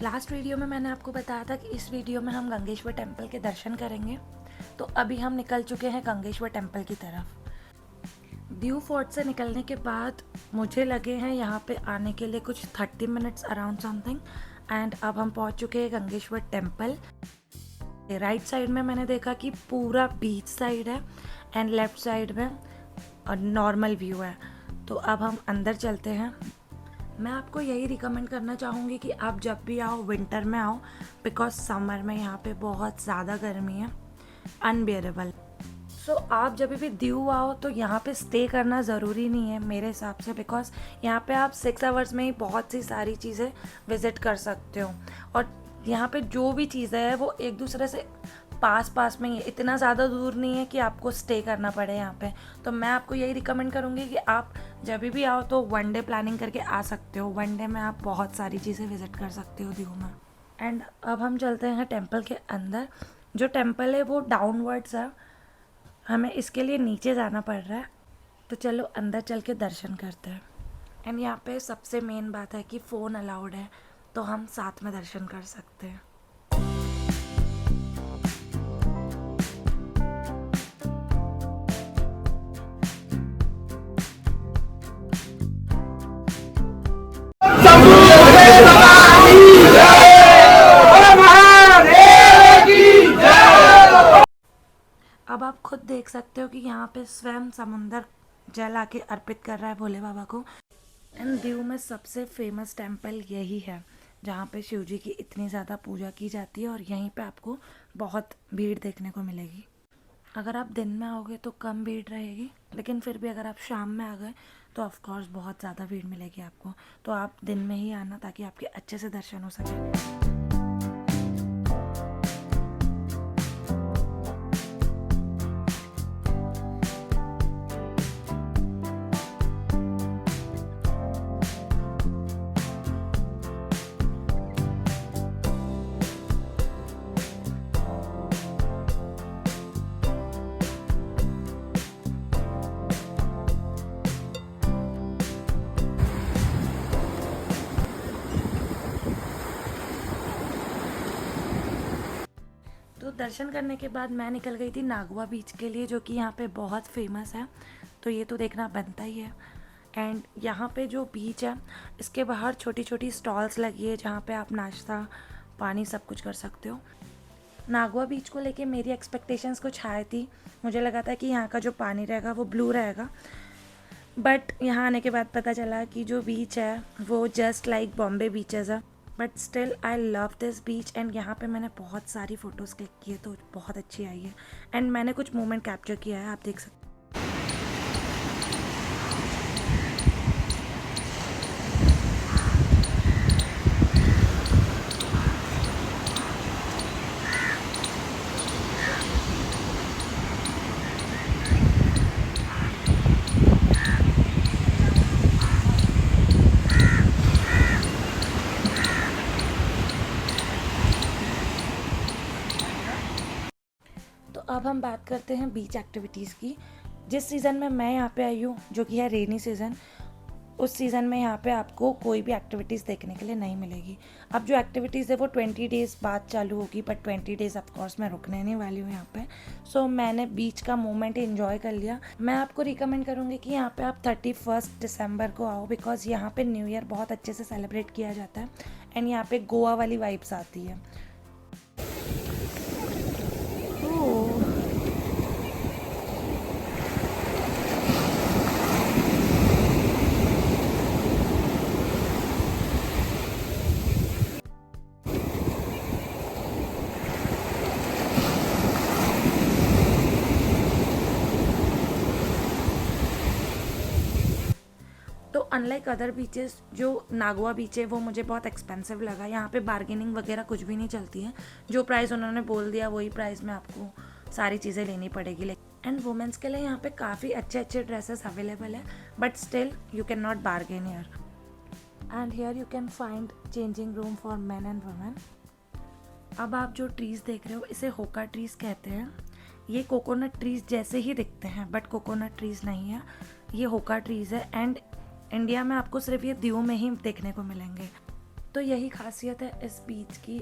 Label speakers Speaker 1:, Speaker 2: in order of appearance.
Speaker 1: Last video में मैंने आपको बताया था कि इस वीडियो में हम गंगेश्वर टेम्पल के दर्शन करेंगे। तो अभी हम निकल चुके हैं गंगेश्वर टेम्पल की तरफ। दीव फोर्ट से निकलने के बाद मुझे लगे हैं यहाँ पे आने के लिए कुछ 30 मिनट्स अराउंड समथिंग। एंड अब हम पहुँच चुके हैं गंगेश्वर टेम्पल। राइट साइड में मैंने देखा कि पूरा बीच साइड है एंड लेफ्ट साइड में नॉर्मल व्यू है। तो अब हम अंदर चलते हैं। मैं आपको यही रिकमेंड करना चाहूँगी कि आप जब भी आओ विंटर में आओ, बिकॉज समर में यहाँ पे बहुत ज़्यादा गर्मी है, अनबियरेबल। सो आप जब भी दीव आओ तो यहाँ पे स्टे करना ज़रूरी नहीं है मेरे हिसाब से, बिकॉज यहाँ पे आप 6 आवर्स में ही बहुत सी सारी चीज़ें विज़िट कर सकते हो। और यहाँ पे जो भी चीज़ें हैं वो एक दूसरे से पास में ही है, इतना ज़्यादा दूर नहीं है कि आपको स्टे करना पड़े यहाँ पे। तो मैं आपको यही रिकमेंड करूँगी कि आप जब भी आओ तो वन डे प्लानिंग करके आ सकते हो। वन डे में आप बहुत सारी चीज़ें विज़िट कर सकते हो दीव में। एंड अब हम चलते हैं टेम्पल के अंदर। जो टेम्पल है वो डाउनवर्ड्स है, हमें इसके लिए नीचे जाना पड़ रहा है। तो चलो अंदर चल के दर्शन करते हैं। एंड यहाँ पे सबसे मेन बात है कि फ़ोन अलाउड है, तो हम साथ में दर्शन कर सकते हैं। अब आप खुद देख सकते हो कि यहाँ पे स्वयं समुंदर जल आके अर्पित कर रहा है भोले बाबा को। एंड दीव में सबसे फेमस टेम्पल यही है जहाँ पे शिव जी की इतनी ज़्यादा पूजा की जाती है, और यहीं पे आपको बहुत भीड़ देखने को मिलेगी। अगर आप दिन में आओगे तो कम भीड़ रहेगी, लेकिन फिर भी अगर आप शाम में आ गए तो ऑफ कोर्स बहुत ज़्यादा भीड़ मिलेगी आपको। तो आप दिन में ही आना ताकि आपके अच्छे से दर्शन हो सके। तो दर्शन करने के बाद मैं निकल गई थी नागवा बीच के लिए, जो कि यहाँ पे बहुत फेमस है। तो ये तो देखना बनता ही है। एंड यहाँ पे जो बीच है इसके बाहर छोटी छोटी स्टॉल्स लगी है जहाँ पे आप नाश्ता पानी सब कुछ कर सकते हो। नागवा बीच को लेके मेरी एक्सपेक्टेशंस कुछ हाई थी। मुझे लगा था कि यहाँ का जो पानी रहेगा वो ब्लू रहेगा, बट यहाँ आने के बाद पता चला कि जो बीच है वो जस्ट लाइक बॉम्बे बीचेस है। But still I love this beach. And यहाँ पे मैंने बहुत सारी फ़ोटोज़ क्लिक की है तो बहुत अच्छी आई है। एंड मैंने कुछ मोमेंट कैप्चर किया है, आप देख सकते हैं। तो अब हम बात करते हैं बीच एक्टिविटीज़ की। जिस सीज़न में मैं यहाँ पे आई हूँ, जो कि है रेनी सीज़न, उस सीज़न में यहाँ पे आपको कोई भी एक्टिविटीज़ देखने के लिए नहीं मिलेगी। अब जो एक्टिविटीज़ है वो 20 डेज़ बाद चालू होगी, बट 20 डेज़ ऑफकोर्स मैं रुकने नहीं वाली हूँ यहाँ पे। सो मैंने बीच का मोमेंट इन्जॉय कर लिया। मैं आपको रिकमेंड करूँगी कि यहाँ पे आप 31 दिसंबर को आओ, बिकॉज यहाँ पे न्यू ईयर बहुत अच्छे से सेलिब्रेट किया जाता है एंड यहाँ पे गोवा वाली वाइब्स आती है। तो अनलाइक अदर बीचेस, जो नागवा बीच है वो मुझे बहुत एक्सपेंसिव लगा। यहाँ पे बार्गेनिंग वगैरह कुछ भी नहीं चलती है। जो प्राइस उन्होंने बोल दिया वही प्राइस में आपको सारी चीज़ें लेनी पड़ेगी। एंड वुमेंस के लिए यहाँ पे काफ़ी अच्छे अच्छे ड्रेसेस अवेलेबल है, but still you can not bargain here. And here you can find changing room for man and women. अब आप जो ट्रीज़ देख रहे हो इसे होका ट्रीज़ कहते हैं। ये कोकोनट ट्रीज़ जैसे ही दिखते हैं, बट कोकोनट ट्रीज़ नहीं है, ये होका ट्रीज़ है। एंड इंडिया में आपको सिर्फ ये दीव में ही देखने को मिलेंगे। तो यही खासियत है इस बीच की।